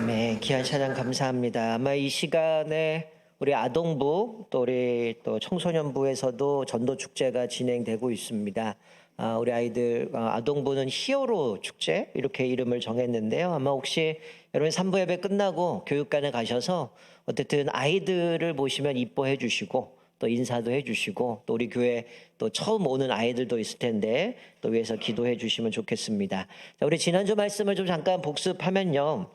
네, 귀한 찬양 감사합니다. 아마 이 시간에 우리 아동부 또 우리 또 청소년부에서도 전도 축제가 진행되고 있습니다. 우리 아이들 아동부는 히어로 축제 이렇게 이름을 정했는데요. 아마 혹시 여러분 산부 예배 끝나고 교육관에 가셔서 어쨌든 아이들을 보시면 이뻐해 주시고 또 인사도 해주시고 또 우리 교회 또 처음 오는 아이들도 있을 텐데 또 위해서 기도해 주시면 좋겠습니다. 자, 우리 지난주 말씀을 좀 잠깐 복습하면요.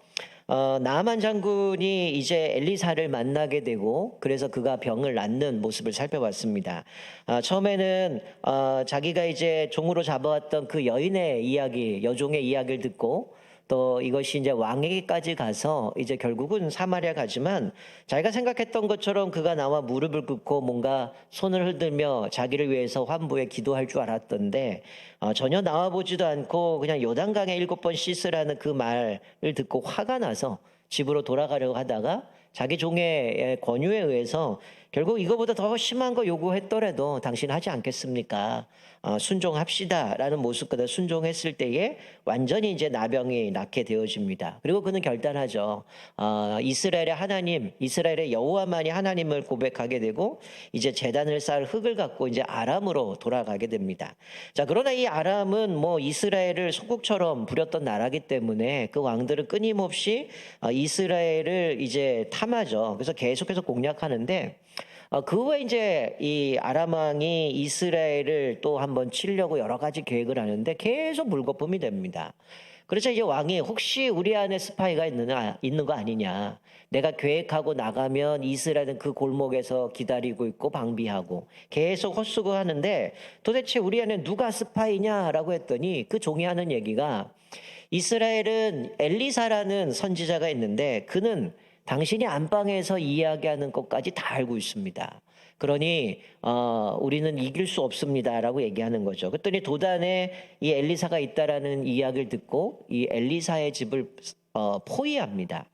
나아만 장군이 이제 엘리사를 만나게 되고 그래서 그가 병을 낫는 모습을 살펴봤습니다. 처음에는 자기가 이제 종으로 잡아왔던 그 여인의 이야기, 여종의 이야기를 듣고 또 이것이 이제 왕에게까지 가서 이제 결국은 사마리아 가지만 자기가 생각했던 것처럼 그가 나와 무릎을 꿇고 뭔가 손을 흔들며 자기를 위해서 환부에 기도할 줄 알았던데 전혀 나와보지도 않고 그냥 요단강에 7번 씻으라는 그 말을 듣고 화가 나서 집으로 돌아가려고 하다가 자기 종의 권유에 의해서 결국 이거보다 더 심한 거 요구했더라도 당신 하지 않겠습니까? 순종합시다라는 모습 그대로 순종했을 때에 완전히 이제 나병이 낫게 되어집니다. 그리고 그는 결단하죠. 이스라엘의 하나님, 이스라엘의 여호와만이 하나님을 고백하게 되고 이제 제단을 쌓을 흙을 갖고 이제 아람으로 돌아가게 됩니다. 자, 그러나 이 아람은 뭐 이스라엘을 소국처럼 부렸던 나라기 때문에 그 왕들은 끊임없이 이스라엘을 이제 탐하죠. 그래서 계속해서 공략하는데 그 후에 이제 이 아람 왕이 이스라엘을 또 한번 치려고 여러 가지 계획을 하는데 계속 물거품이 됩니다. 그래서 이제 왕이 혹시 우리 안에 스파이가 있는 거 아니냐. 내가 계획하고 나가면 이스라엘은 그 골목에서 기다리고 있고 방비하고 계속 헛수고 하는데 도대체 우리 안에 누가 스파이냐라고 했더니 그 종이 하는 얘기가 이스라엘은 엘리사라는 선지자가 있는데 그는 당신이 안방에서 이야기하는 것까지 다 알고 있습니다. 그러니 우리는 이길 수 없습니다라고 얘기하는 거죠. 그랬더니 도단에 이 엘리사가 있다라는 이야기를 듣고 이 엘리사의 집을 포위합니다.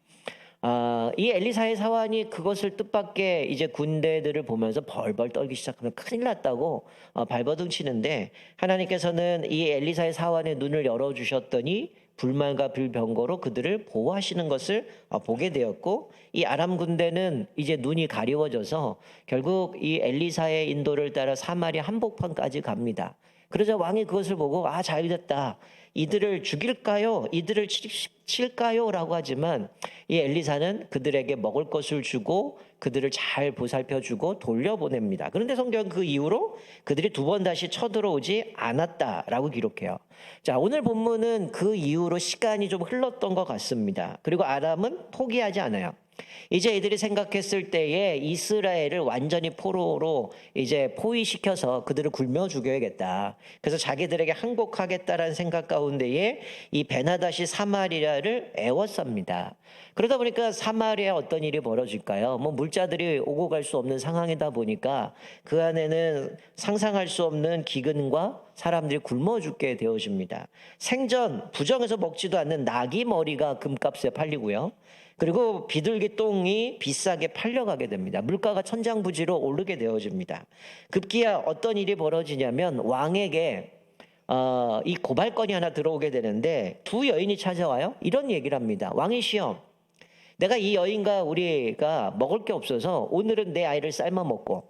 이 엘리사의 사환이 그것을 뜻밖의 이제 군대들을 보면서 벌벌 떨기 시작하면 큰일 났다고 발버둥 치는데 하나님께서는 이 엘리사의 사환의 눈을 열어주셨더니 불말과 불병거로 그들을 보호하시는 것을 보게 되었고 이 아람 군대는 이제 눈이 가리워져서 결국 이 엘리사의 인도를 따라 사마리아 한복판까지 갑니다. 그러자 왕이 그것을 보고 잘됐다. 이들을 죽일까요? 이들을 칠까요? 라고 하지만 이 엘리사는 그들에게 먹을 것을 주고 그들을 잘 보살펴주고 돌려보냅니다. 그런데 성경은 그 이후로 그들이 두 번 다시 쳐들어오지 않았다라고 기록해요. 자, 오늘 본문은 그 이후로 시간이 좀 흘렀던 것 같습니다. 그리고 아람은 포기하지 않아요. 이제 이들이 생각했을 때에 이스라엘을 완전히 포로로 이제 포위시켜서 그들을 굶어 죽여야겠다. 그래서 자기들에게 항복하겠다라는 생각 가운데에 이 베나다시 사마리아를 애워쌉니다. 그러다 보니까 사마리아에 어떤 일이 벌어질까요? 뭐 물자들이 오고 갈 수 없는 상황이다 보니까 그 안에는 상상할 수 없는 기근과 사람들이 굶어 죽게 되어집니다. 생전 부정해서 먹지도 않는 나귀 머리가 금값에 팔리고요. 그리고 비둘기 똥이 비싸게 팔려가게 됩니다. 물가가 천장부지로 오르게 되어집니다. 급기야 어떤 일이 벌어지냐면 왕에게 이 고발건이 하나 들어오게 되는데 두 여인이 찾아와요. 이런 얘기를 합니다. 왕이시여, 내가 이 여인과 우리가 먹을 게 없어서 오늘은 내 아이를 삶아 먹고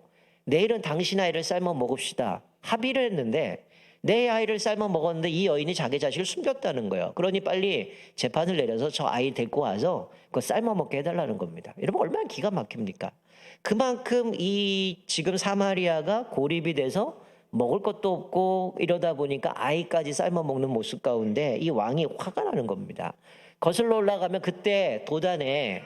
내일은 당신 아이를 삶아 먹읍시다. 합의를 했는데 내 아이를 삶아 먹었는데 이 여인이 자기 자식을 숨겼다는 거예요. 그러니 빨리 재판을 내려서 저 아이 데리고 와서 그거 삶아 먹게 해달라는 겁니다. 여러분 얼마나 기가 막힙니까? 그만큼 이 지금 사마리아가 고립이 돼서 먹을 것도 없고 이러다 보니까 아이까지 삶아 먹는 모습 가운데 이 왕이 화가 나는 겁니다. 거슬러 올라가면 그때 도단에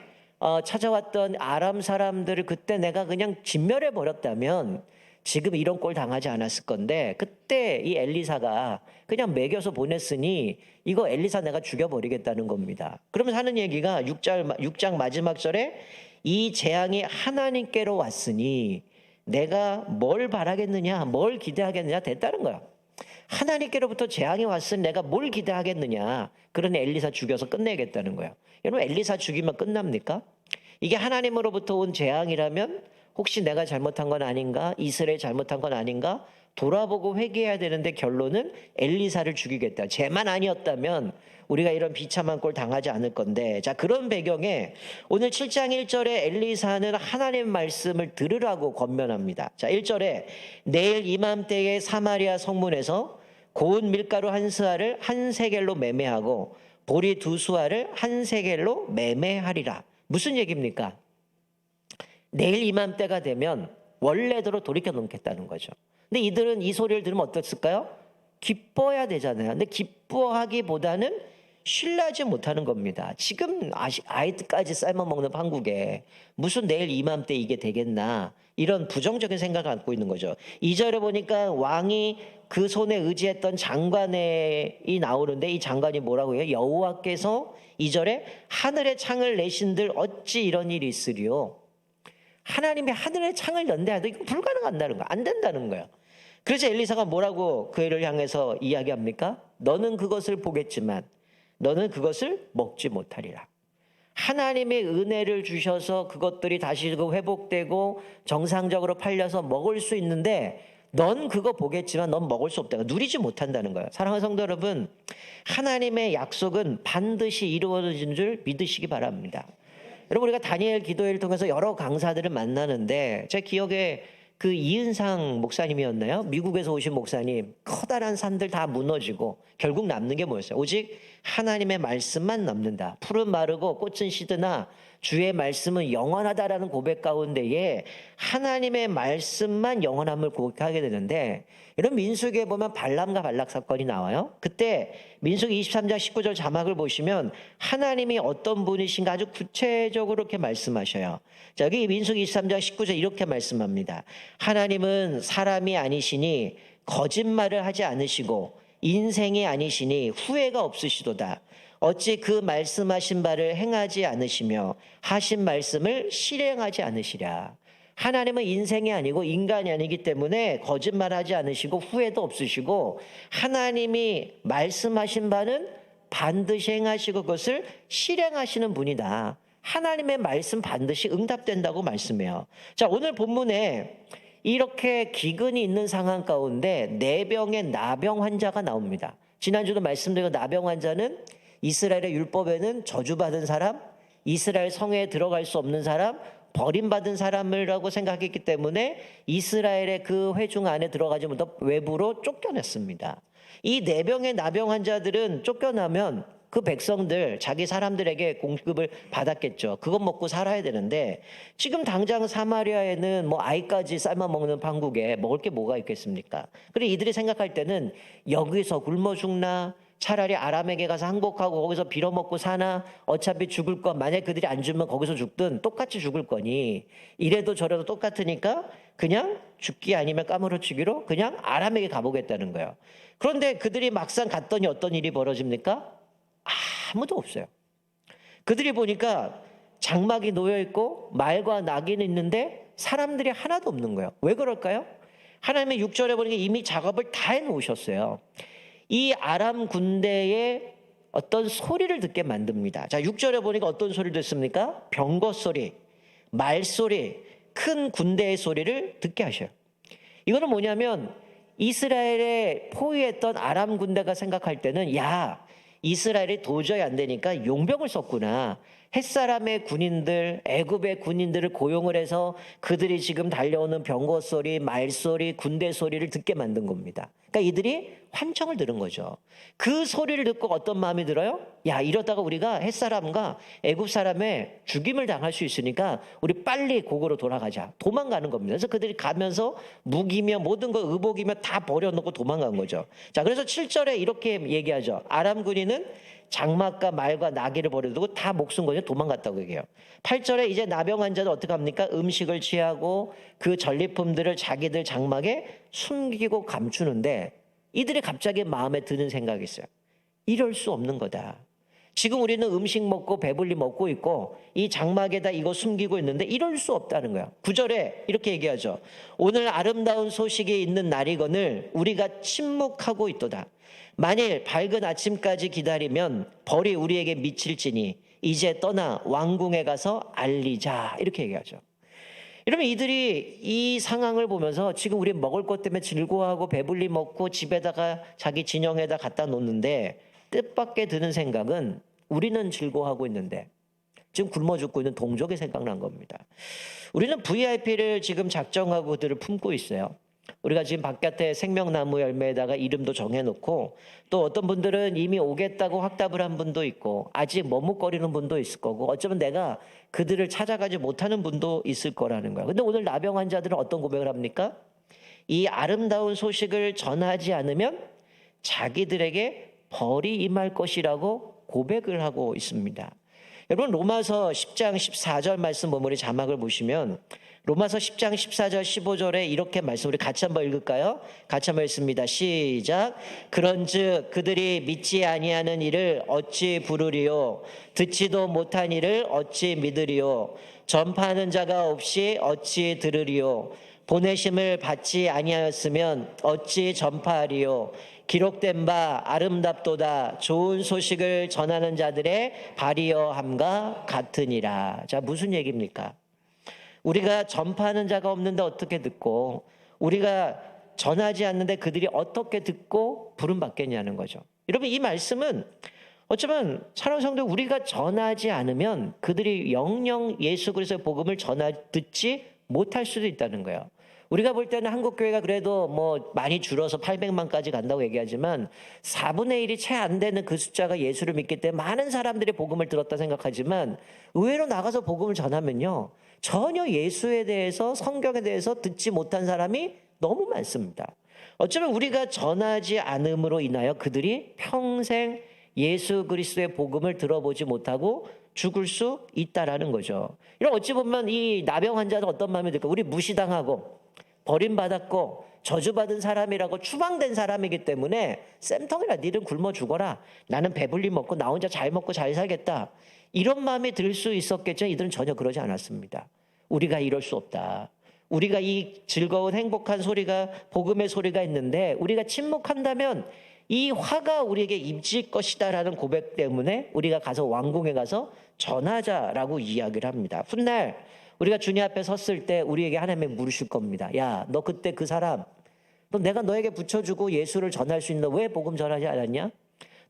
찾아왔던 아람 사람들을 그때 내가 그냥 진멸해 버렸다면 지금 이런 꼴 당하지 않았을 건데 그때 이 엘리사가 그냥 먹여서 보냈으니 이거 엘리사 내가 죽여버리겠다는 겁니다. 그러면서 하는 얘기가 6장 마지막 절에 이 재앙이 하나님께로 왔으니 내가 뭘 바라겠느냐 뭘 기대하겠느냐 됐다는 거야. 하나님께로부터 재앙이 왔으니 내가 뭘 기대하겠느냐. 그러니 엘리사 죽여서 끝내겠다는 거예요. 여러분 엘리사 죽이면 끝납니까? 이게 하나님으로부터 온 재앙이라면 혹시 내가 잘못한 건 아닌가? 이스라엘 잘못한 건 아닌가? 돌아보고 회개해야 되는데 결론은 엘리사를 죽이겠다. 쟤만 아니었다면 우리가 이런 비참한 꼴 당하지 않을 건데. 자, 그런 배경에 오늘 7장 1절에 엘리사는 하나님 말씀을 들으라고 권면합니다. 자, 1절에 내일 이맘때에 사마리아 성문에서 고운 밀가루 한 스아를 한 세겔로 매매하고 보리 두 수아를 한 세겔로 매매하리라. 무슨 얘기입니까? 내일 이맘때가 되면 원래대로 돌이켜 놓겠다는 거죠. 근데 이들은 이 소리를 들으면 어떻을까요? 기뻐해야 되잖아요. 근데 기뻐하기보다는 신뢰하지 못하는 겁니다. 지금 아이들까지 삶아먹는 한국에 무슨 내일 이맘때 이게 되겠나, 이런 부정적인 생각을 갖고 있는 거죠. 2절에 보니까 왕이 그 손에 의지했던 장관이 나오는데, 이 장관이 뭐라고 해요? 여호와께서 2절에 하늘의 창을 내신들 어찌 이런 일이 있으리요. 하나님이 하늘의 창을 연다 해도 이거 불가능한다는 거야. 안 된다는 거야. 그래서 엘리사가 뭐라고 그 애를 향해서 이야기합니까? 너는 그것을 보겠지만 너는 그것을 먹지 못하리라. 하나님의 은혜를 주셔서 그것들이 다시 회복되고 정상적으로 팔려서 먹을 수 있는데 넌 그거 보겠지만 넌 먹을 수 없다. 누리지 못한다는 거예요. 사랑하는 성도 여러분, 하나님의 약속은 반드시 이루어진 줄 믿으시기 바랍니다. 여러분, 우리가 다니엘 기도회를 통해서 여러 강사들을 만나는데 제 기억에 그 이은상 목사님이었나요? 미국에서 오신 목사님, 커다란 산들 다 무너지고 결국 남는 게 뭐였어요? 오직 하나님의 말씀만 남는다. 풀은 마르고 꽃은 시드나 주의 말씀은 영원하다라는 고백 가운데에 하나님의 말씀만 영원함을 고백하게 되는데, 이런 민수기에 보면 발람과 발락 사건이 나와요. 그때 민수기 23장 19절 자막을 보시면 하나님이 어떤 분이신가 아주 구체적으로 이렇게 말씀하셔요. 자, 여기 민수기 23장 19절 이렇게 말씀합니다. 하나님은 사람이 아니시니 거짓말을 하지 않으시고 인생이 아니시니 후회가 없으시도다. 어찌 그 말씀하신 바를 행하지 않으시며 하신 말씀을 실행하지 않으시랴. 하나님은 인생이 아니고 인간이 아니기 때문에 거짓말하지 않으시고 후회도 없으시고 하나님이 말씀하신 바는 반드시 행하시고 그것을 실행하시는 분이다. 하나님의 말씀 반드시 응답된다고 말씀해요. 자, 오늘 본문에 이렇게 기근이 있는 상황 가운데 내병의 나병 환자가 나옵니다. 지난주도 말씀드린 나병 환자는 이스라엘의 율법에는 저주받은 사람, 이스라엘 성에 들어갈 수 없는 사람, 버림받은 사람이라고 생각했기 때문에 이스라엘의 그 회중 안에 들어가지 못하고 외부로 쫓겨냈습니다. 이 내병의 나병 환자들은 쫓겨나면 그 백성들, 자기 사람들에게 공급을 받았겠죠. 그것 먹고 살아야 되는데 지금 당장 사마리아에는 뭐 아이까지 삶아먹는 판국에 먹을 게 뭐가 있겠습니까? 그리고 이들이 생각할 때는 여기서 굶어 죽나? 차라리 아람에게 가서 항복하고 거기서 빌어먹고 사나? 어차피 죽을 거, 만약 그들이 안 주면 거기서 죽든 똑같이 죽을 거니 이래도 저래도 똑같으니까 그냥 죽기 아니면 까무러치기로 그냥 아람에게 가보겠다는 거예요. 그런데 그들이 막상 갔더니 어떤 일이 벌어집니까? 아무도 없어요. 그들이 보니까 장막이 놓여있고 말과 나귀는 있는데 사람들이 하나도 없는 거예요. 왜 그럴까요? 하나님의 6절에 보니까 이미 작업을 다 해놓으셨어요. 이 아람 군대의 어떤 소리를 듣게 만듭니다. 자, 6절에 보니까 어떤 소리를 듣습니까? 병거 소리, 말소리, 큰 군대의 소리를 듣게 하셔요. 이거는 뭐냐면 이스라엘에 포위했던 아람 군대가 생각할 때는 야, 이스라엘이 도저히 안 되니까 용병을 썼구나. 햇사람의 군인들, 애굽의 군인들을 고용을 해서 그들이 지금 달려오는 병거 소리, 말소리, 군대 소리를 듣게 만든 겁니다. 그러니까 이들이 환청을 들은 거죠. 그 소리를 듣고 어떤 마음이 들어요? 야, 이러다가 우리가 햇사람과 애굽 사람의 죽임을 당할 수 있으니까 우리 빨리 고국으로 돌아가자. 도망가는 겁니다. 그래서 그들이 가면서 무기며 모든 거 의복이며 다 버려놓고 도망간 거죠. 자, 그래서 7절에 이렇게 얘기하죠. 아람 군인은 장막과 말과 나귀를 버려두고 다 목숨 걸고 도망갔다고 얘기해요. 8절에 이제 나병 환자는 어떻게 합니까? 음식을 취하고 그 전리품들을 자기들 장막에 숨기고 감추는데 이들이 갑자기 마음에 드는 생각이 있어요. 이럴 수 없는 거다. 지금 우리는 음식 먹고 배불리 먹고 있고 이 장막에다 이거 숨기고 있는데 이럴 수 없다는 거야. 9절에 이렇게 얘기하죠. 오늘 아름다운 소식이 있는 날이거늘 우리가 침묵하고 있도다. 만일 밝은 아침까지 기다리면 벌이 우리에게 미칠지니 이제 떠나 왕궁에 가서 알리자. 이렇게 얘기하죠. 이러면 이들이 이 상황을 보면서 지금 우리 먹을 것 때문에 즐거워하고 배불리 먹고 집에다가 자기 진영에다 갖다 놓는데 뜻밖의 드는 생각은 우리는 즐거워하고 있는데 지금 굶어 죽고 있는 동족이 생각난 겁니다. 우리는 VIP를 지금 작정하고 그들을 품고 있어요. 우리가 지금 바깥에 생명나무 열매에다가 이름도 정해놓고 또 어떤 분들은 이미 오겠다고 확답을 한 분도 있고 아직 머뭇거리는 분도 있을 거고 어쩌면 내가 그들을 찾아가지 못하는 분도 있을 거라는 거야. 근데 오늘 나병 환자들은 어떤 고백을 합니까? 이 아름다운 소식을 전하지 않으면 자기들에게 벌이 임할 것이라고 고백을 하고 있습니다. 여러분 로마서 10장 14절 말씀 보면 우리 자막을 보시면 로마서 10장 14절 15절에 이렇게 말씀 우리 같이 한번 읽을까요? 같이 한번 읽습니다. 시작. 그런즉 그들이 믿지 아니하는 이를 어찌 부르리요 듣지도 못한 이를 어찌 믿으리요 전파하는 자가 없이 어찌 들으리요 보내심을 받지 아니하였으면 어찌 전파하리요 기록된 바 아름답도다 좋은 소식을 전하는 자들의 발이여함과 같으니라. 자, 무슨 얘기입니까? 우리가 전파하는 자가 없는데 어떻게 듣고 우리가 전하지 않는데 그들이 어떻게 듣고 부름받겠냐는 거죠. 여러분 이 말씀은 어쩌면 사랑하는 성도 우리가 전하지 않으면 그들이 영영 예수 그리스도의 복음을 듣지 못할 수도 있다는 거예요. 우리가 볼 때는 한국교회가 그래도 뭐 많이 줄어서 800만까지 간다고 얘기하지만 4분의 1이 채 안 되는 그 숫자가 예수를 믿기 때문에 많은 사람들이 복음을 들었다 생각하지만 의외로 나가서 복음을 전하면요 전혀 예수에 대해서 성경에 대해서 듣지 못한 사람이 너무 많습니다. 어쩌면 우리가 전하지 않음으로 인하여 그들이 평생 예수 그리스도의 복음을 들어보지 못하고 죽을 수 있다라는 거죠. 이런 어찌 보면 이 나병 환자는 어떤 마음이 들까? 우리 무시당하고 버림받았고 저주받은 사람이라고 추방된 사람이기 때문에 쌤통이라 니들 굶어 죽어라. 나는 배불리 먹고 나 혼자 잘 먹고 잘 살겠다. 이런 마음이 들 수 있었겠죠. 이들은 전혀 그러지 않았습니다. 우리가 이럴 수 없다. 우리가 이 즐거운 행복한 소리가 복음의 소리가 있는데 우리가 침묵한다면 이 화가 우리에게 임질 것이다라는 고백 때문에 우리가 가서 왕궁에 가서 전하자라고 이야기를 합니다. 훗날 우리가 주님 앞에 섰을 때 우리에게 하나님이 물으실 겁니다. 야, 너 그때 그 사람, 너 내가 너에게 붙여주고 예수를 전할 수 있는데 왜 복음 전하지 않았냐?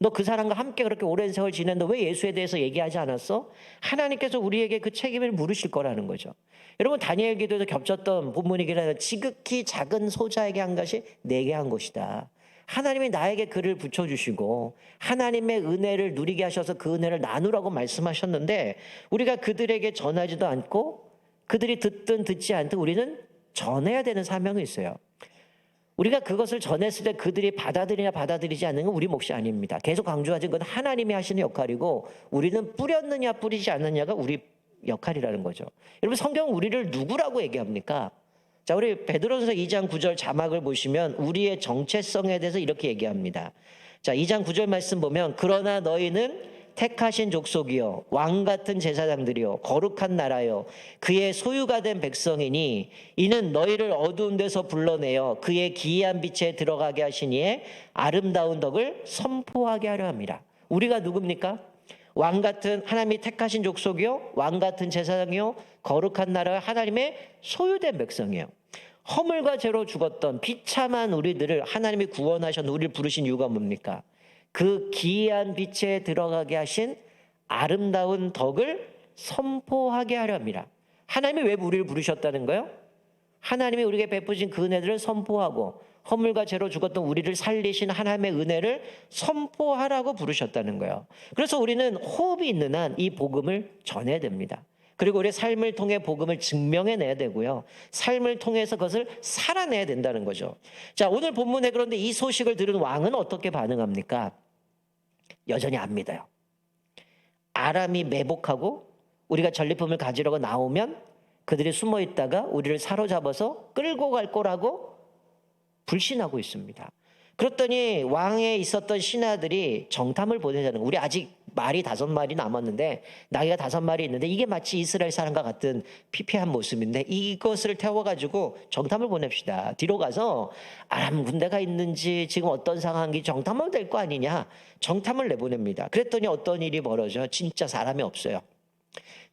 너 그 사람과 함께 그렇게 오랜 세월 지냈는데 왜 예수에 대해서 얘기하지 않았어? 하나님께서 우리에게 그 책임을 물으실 거라는 거죠. 여러분 다니엘 기도에서 겹쳤던 본문이긴 한데 지극히 작은 소자에게 한 것이 내게 한 것이다. 하나님이 나에게 그를 붙여주시고 하나님의 은혜를 누리게 하셔서 그 은혜를 나누라고 말씀하셨는데 우리가 그들에게 전하지도 않고 그들이 듣든 듣지 않든 우리는 전해야 되는 사명이 있어요. 우리가 그것을 전했을 때 그들이 받아들이냐 받아들이지 않는 건 우리 몫이 아닙니다. 계속 강조하신 건 하나님이 하시는 역할이고 우리는 뿌렸느냐 뿌리지 않느냐가 우리 역할이라는 거죠. 여러분 성경은 우리를 누구라고 얘기합니까? 자, 우리 베드로전서 2장 9절 자막을 보시면 우리의 정체성에 대해서 이렇게 얘기합니다. 자, 2장 9절 말씀 보면 그러나 너희는 택하신 족속이요 왕 같은 제사장들이요 거룩한 나라요 그의 소유가 된 백성이니 이는 너희를 어두운 데서 불러내어 그의 기이한 빛에 들어가게 하시니에 아름다운 덕을 선포하게 하려 합니다. 우리가 누굽니까? 왕 같은 하나님이 택하신 족속이요 왕 같은 제사장이요 거룩한 나라요 하나님의 소유된 백성이에요. 허물과 죄로 죽었던 비참한 우리들을 하나님이 구원하셔서 우리를 부르신 이유가 뭡니까? 그 기이한 빛에 들어가게 하신 아름다운 덕을 선포하게 하려 합니다. 하나님이 왜 우리를 부르셨다는 거예요? 하나님이 우리에게 베푸신 그 은혜들을 선포하고 허물과 죄로 죽었던 우리를 살리신 하나님의 은혜를 선포하라고 부르셨다는 거예요. 그래서 우리는 호흡이 있는 한 이 복음을 전해야 됩니다. 그리고 우리의 삶을 통해 복음을 증명해내야 되고요. 삶을 통해서 그것을 살아내야 된다는 거죠. 자, 오늘 본문에 그런데 이 소식을 들은 왕은 어떻게 반응합니까? 여전히 안 믿어요. 아람이 매복하고 우리가 전리품을 가지려고 나오면 그들이 숨어 있다가 우리를 사로잡아서 끌고 갈 거라고 불신하고 있습니다. 그랬더니 왕에 있었던 신하들이 정탐을 보내자는 거예요. 우리 아직 말이 5마리 남았는데 나귀가 5마리 있는데 이게 마치 이스라엘 사람과 같은 피폐한 모습인데 이것을 태워가지고 정탐을 보냅시다. 뒤로 가서 아람 군대가 있는지 지금 어떤 상황인지 정탐하면 될 거 아니냐. 정탐을 내보냅니다. 그랬더니 어떤 일이 벌어져? 진짜 사람이 없어요.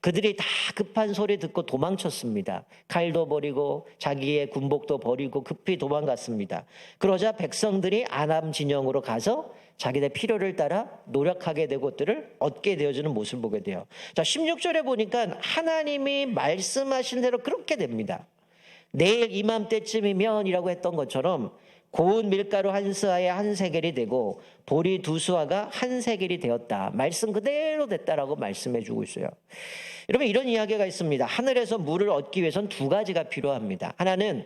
그들이 다 급한 소리 듣고 도망쳤습니다. 칼도 버리고 자기의 군복도 버리고 급히 도망갔습니다. 그러자 백성들이 아람 진영으로 가서 자기네 필요를 따라 노력하게 되고 것들을 얻게 되어지는 모습을 보게 돼요. 자, 16절에 보니까 하나님이 말씀하신 대로 그렇게 됩니다. 내일 이맘때쯤이면이라고 했던 것처럼 고운 밀가루 한 스아에 한 세겔이 되고 보리 두 수아가 한 세겔이 되었다. 말씀 그대로 됐다라고 말씀해 주고 있어요. 여러분, 이런 이야기가 있습니다. 하늘에서 물을 얻기 위해서는 두 가지가 필요합니다. 하나는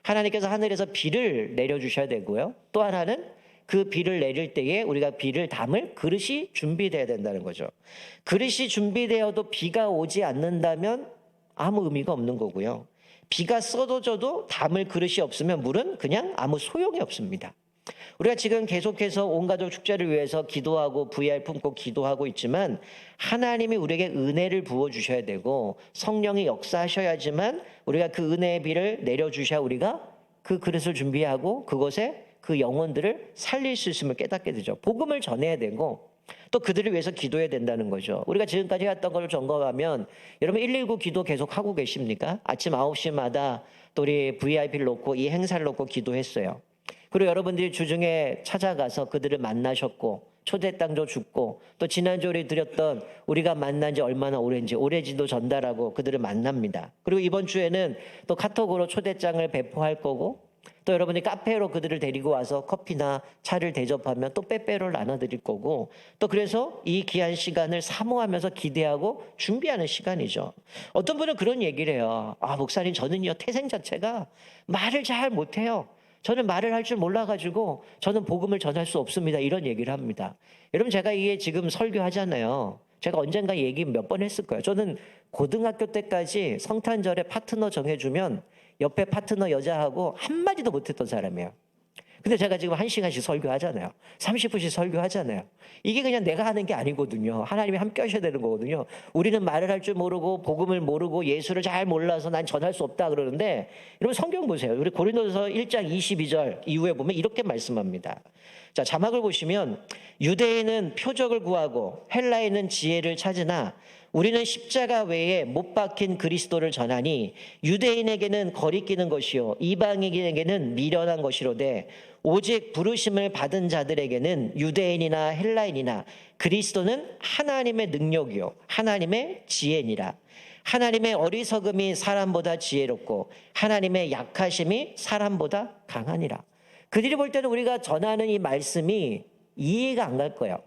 하나님께서 하늘에서 비를 내려주셔야 되고요. 또 하나는 그 비를 내릴 때에 우리가 비를 담을 그릇이 준비되어야 된다는 거죠. 그릇이 준비되어도 비가 오지 않는다면 아무 의미가 없는 거고요. 비가 쏟아져도 담을 그릇이 없으면 물은 그냥 아무 소용이 없습니다. 우리가 지금 계속해서 온 가족 축제를 위해서 기도하고 VR 품고 기도하고 있지만 하나님이 우리에게 은혜를 부어주셔야 되고 성령이 역사하셔야지만 우리가 그 은혜의 비를 내려주셔야 우리가 그 그릇을 준비하고 그곳에 그 영혼들을 살릴 수 있음을 깨닫게 되죠. 복음을 전해야 되고 또 그들을 위해서 기도해야 된다는 거죠. 우리가 지금까지 했던 걸 점검하면 여러분 119 기도 계속 하고 계십니까? 아침 9시마다 또 우리 VIP를 놓고 이 행사를 놓고 기도했어요. 그리고 여러분들이 주중에 찾아가서 그들을 만나셨고 초대장도 줍고 또 지난주에 우리 드렸던 우리가 만난 지 얼마나 오래인지 오래지도 전달하고 그들을 만납니다. 그리고 이번 주에는 또 카톡으로 초대장을 배포할 거고 또 여러분이 카페로 그들을 데리고 와서 커피나 차를 대접하면 또 빼빼로를 나눠드릴 거고 또 그래서 이 귀한 시간을 사모하면서 기대하고 준비하는 시간이죠. 어떤 분은 그런 얘기를 해요. 아, 목사님, 저는요 태생 자체가 말을 잘 못해요. 저는 말을 할 줄 몰라가지고 저는 복음을 전할 수 없습니다. 이런 얘기를 합니다. 여러분, 제가 이게 지금 설교하잖아요. 제가 언젠가 얘기 몇 번 했을 거예요. 저는 고등학교 때까지 성탄절에 파트너 정해주면 옆에 파트너 여자하고 한마디도 못했던 사람이에요. 근데 제가 지금 1시간씩 설교하잖아요. 30분씩 설교하잖아요. 이게 그냥 내가 하는 게 아니거든요. 하나님이 함께 하셔야 되는 거거든요. 우리는 말을 할 줄 모르고 복음을 모르고 예수를 잘 몰라서 난 전할 수 없다 그러는데 여러분 성경 보세요. 우리 고린도서 1장 22절 이후에 보면 이렇게 말씀합니다. 자, 자막을 보시면 유대인은 표적을 구하고 헬라인은 지혜를 찾으나 우리는 십자가 외에 못 박힌 그리스도를 전하니 유대인에게는 거리끼는 것이요 이방인에게는 미련한 것이로되 오직 부르심을 받은 자들에게는 유대인이나 헬라인이나 그리스도는 하나님의 능력이요 하나님의 지혜니라. 하나님의 어리석음이 사람보다 지혜롭고 하나님의 약하심이 사람보다 강하니라. 그들이 볼 때는 우리가 전하는 이 말씀이 이해가 안 갈 거예요.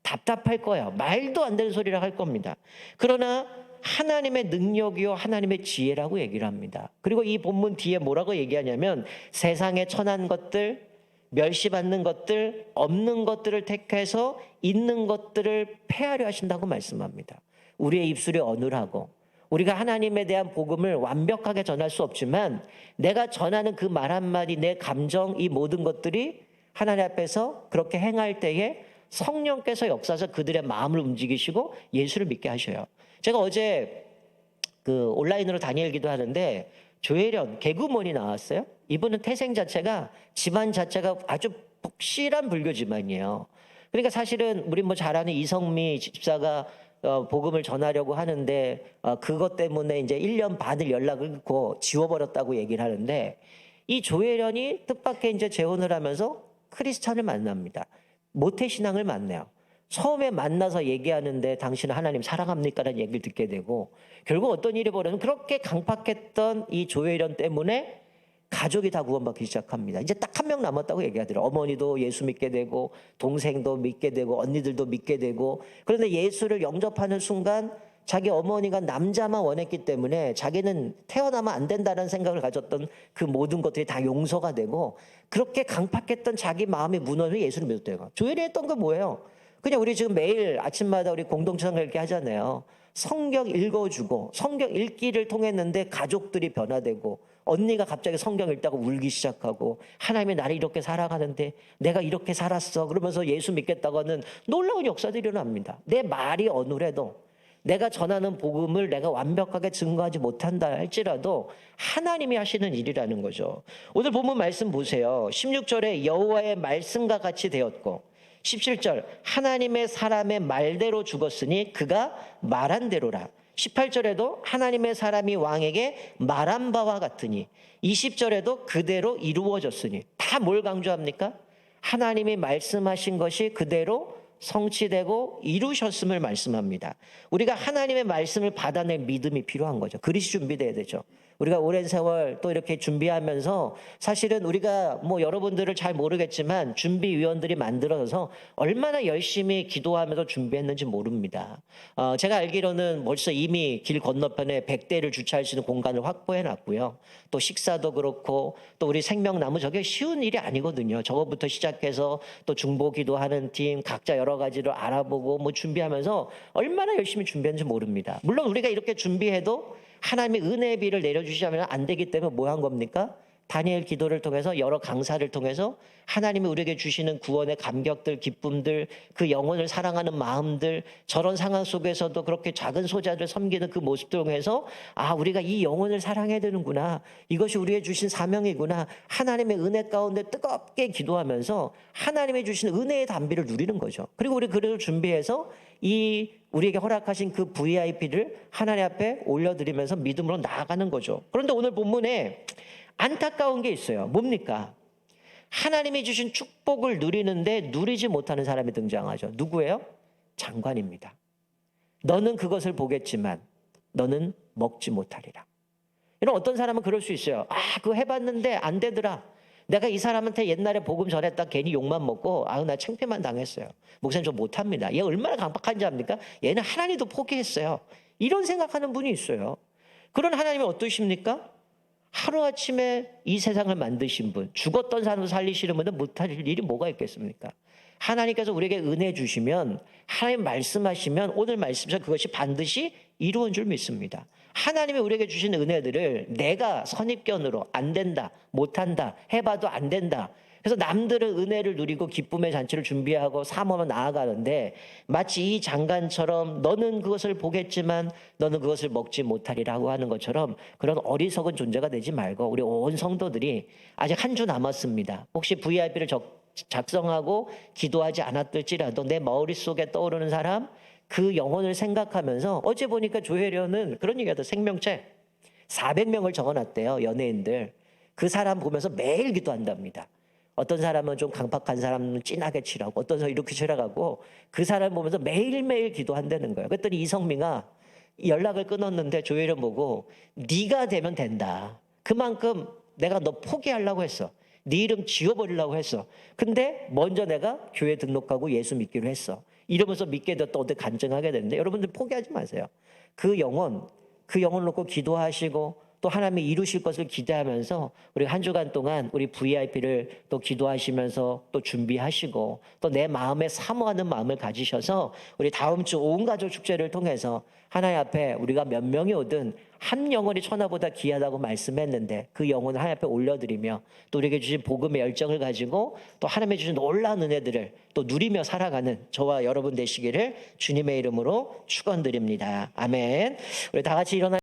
답답할 거예요. 말도 안 되는 소리를 할 겁니다. 그러나 하나님의 능력이요 하나님의 지혜라고 얘기를 합니다. 그리고 이 본문 뒤에 뭐라고 얘기하냐면 세상에 천한 것들, 멸시받는 것들, 없는 것들을 택해서 있는 것들을 폐하려 하신다고 말씀합니다. 우리의 입술이 어눌하고 우리가 하나님에 대한 복음을 완벽하게 전할 수 없지만 내가 전하는 그 말 한마디, 내 감정, 이 모든 것들이 하나님 앞에서 그렇게 행할 때에 성령께서 역사해서 그들의 마음을 움직이시고 예수를 믿게 하셔요. 제가 어제 그 온라인으로 다니엘 기도하는데 조혜련 개구먼이 나왔어요. 이분은 태생 자체가 집안 자체가 아주 복실한 불교 집안이에요. 그러니까 사실은 우리 뭐 잘 아는 이성미 집사가 복음을 전하려고 하는데 그것 때문에 이제 1년 반을 연락을 끊고 지워버렸다고 얘기를 하는데 이 조혜련이 뜻밖의 이제 재혼을 하면서 크리스찬을 만납니다. 모태신앙을 만나요. 처음에 만나서 얘기하는데 당신은 하나님 사랑합니까? 라는 얘기를 듣게 되고 결국 어떤 일이 벌어지면 그렇게 강팍했던 이 조혜련 때문에 가족이 다 구원받기 시작합니다. 이제 딱 한 명 남았다고 얘기하더라고요. 어머니도 예수 믿게 되고 동생도 믿게 되고 언니들도 믿게 되고 그런데 예수를 영접하는 순간 자기 어머니가 남자만 원했기 때문에 자기는 태어나면 안 된다는 생각을 가졌던 그 모든 것들이 다 용서가 되고 그렇게 강팍했던 자기 마음이 무너져 예수를 믿었대요. 조엘이 했던 건 뭐예요? 그냥 우리 지금 매일 아침마다 우리 공동체 성경 읽기 하잖아요. 성경 읽어주고 성경 읽기를 통했는데 가족들이 변화되고 언니가 갑자기 성경 읽다가 울기 시작하고 하나님이 나를 이렇게 살아가는데 내가 이렇게 살았어 그러면서 예수 믿겠다고 하는 놀라운 역사들이 일어납니다. 내 말이 어눌해도 내가 전하는 복음을 내가 완벽하게 증거하지 못한다 할지라도 하나님이 하시는 일이라는 거죠. 오늘 본문 말씀 보세요. 16절에 여호와의 말씀과 같이 되었고 17절 하나님의 사람의 말대로 죽었으니 그가 말한 대로라. 18절에도 하나님의 사람이 왕에게 말한 바와 같으니 20절에도 그대로 이루어졌으니 다 뭘 강조합니까? 하나님이 말씀하신 것이 그대로 성취되고 이루셨음을 말씀합니다. 우리가 하나님의 말씀을 받아낼 믿음이 필요한 거죠. 그릇이 준비돼야 되죠. 우리가 오랜 세월 또 이렇게 준비하면서 사실은 우리가 뭐 여러분들을 잘 모르겠지만 준비위원들이 만들어서 얼마나 열심히 기도하면서 준비했는지 모릅니다. 제가 알기로는 벌써 이미 길 건너편에 100대를 주차할 수 있는 공간을 확보해 놨고요. 또 식사도 그렇고 또 우리 생명나무 저게 쉬운 일이 아니거든요. 저거부터 시작해서 또 중보 기도하는 팀 각자 여러 가지를 알아보고 뭐 준비하면서 얼마나 열심히 준비했는지 모릅니다. 물론 우리가 이렇게 준비해도 하나님의 은혜의 비를 내려주시면 안 되기 때문에 뭐 한 겁니까? 다니엘 기도를 통해서 여러 강사를 통해서 하나님이 우리에게 주시는 구원의 감격들, 기쁨들, 그 영혼을 사랑하는 마음들, 저런 상황 속에서도 그렇게 작은 소자를 섬기는 그 모습들 통해서 우리가 이 영혼을 사랑해야 되는구나. 이것이 우리에게 주신 사명이구나. 하나님의 은혜 가운데 뜨겁게 기도하면서 하나님이 주신 은혜의 단비를 누리는 거죠. 그리고 우리 그래도 준비해서 우리에게 허락하신 그 VIP를 하나님 앞에 올려드리면서 믿음으로 나아가는 거죠. 그런데 오늘 본문에 안타까운 게 있어요. 뭡니까? 하나님이 주신 축복을 누리는데 누리지 못하는 사람이 등장하죠. 누구예요? 장관입니다. 너는 그것을 보겠지만 너는 먹지 못하리라. 이런 어떤 사람은 그럴 수 있어요. 그거 해봤는데 안 되더라. 내가 이 사람한테 옛날에 복음 전했다 괜히 욕만 먹고 나 창피만 당했어요. 목사님 저 못합니다. 얘 얼마나 강박한지 압니까? 얘는 하나님도 포기했어요. 이런 생각하는 분이 있어요. 그런 하나님이 어떠십니까? 하루아침에 이 세상을 만드신 분, 죽었던 사람을 살리시는 분은 못할 일이 뭐가 있겠습니까? 하나님께서 우리에게 은혜 주시면 하나님 말씀하시면 오늘 말씀처럼 그것이 반드시 이루어진 줄 믿습니다. 하나님이 우리에게 주신 은혜들을 내가 선입견으로 안 된다, 못한다, 해봐도 안 된다. 그래서 남들은 은혜를 누리고 기쁨의 잔치를 준비하고 사모하며 나아가는데 마치 이 장관처럼 너는 그것을 보겠지만 너는 그것을 먹지 못하리라고 하는 것처럼 그런 어리석은 존재가 되지 말고 우리 온 성도들이 아직 한 주 남았습니다. 혹시 VIP를 작성하고 기도하지 않았을지라도 내 머릿속에 떠오르는 사람 그 영혼을 생각하면서 어제 보니까 조혜련은 그런 얘기하다. 생명책 400명을 적어놨대요. 연예인들. 그 사람 보면서 매일 기도한답니다. 어떤 사람은 좀 강박한 사람은 진하게 치라고 어떤 사람은 이렇게 치라고 그 사람 보면서 매일매일 기도한다는 거예요. 그랬더니 이성미가 연락을 끊었는데 조혜련 보고 네가 되면 된다. 그만큼 내가 너 포기하려고 했어. 네 이름 지워버리려고 했어. 근데 먼저 내가 교회 등록하고 예수 믿기로 했어. 이러면서 믿게 되었다 어떻게 간증하게 되는데 여러분들 포기하지 마세요. 그 영혼 놓고 기도하시고 또 하나님이 이루실 것을 기대하면서 우리 한 주간 동안 우리 VIP를 또 기도하시면서 또 준비하시고 또 내 마음에 사모하는 마음을 가지셔서 우리 다음 주 온 가족 축제를 통해서 하나님 앞에 우리가 몇 명이 오든 한 영혼이 천하보다 귀하다고 말씀했는데 그 영혼을 하나님 앞에 올려드리며 또 우리에게 주신 복음의 열정을 가지고 또 하나님이 주신 놀라운 은혜들을 또 누리며 살아가는 저와 여러분 되시기를 주님의 이름으로 축원드립니다. 아멘. 우리 다 같이 일어나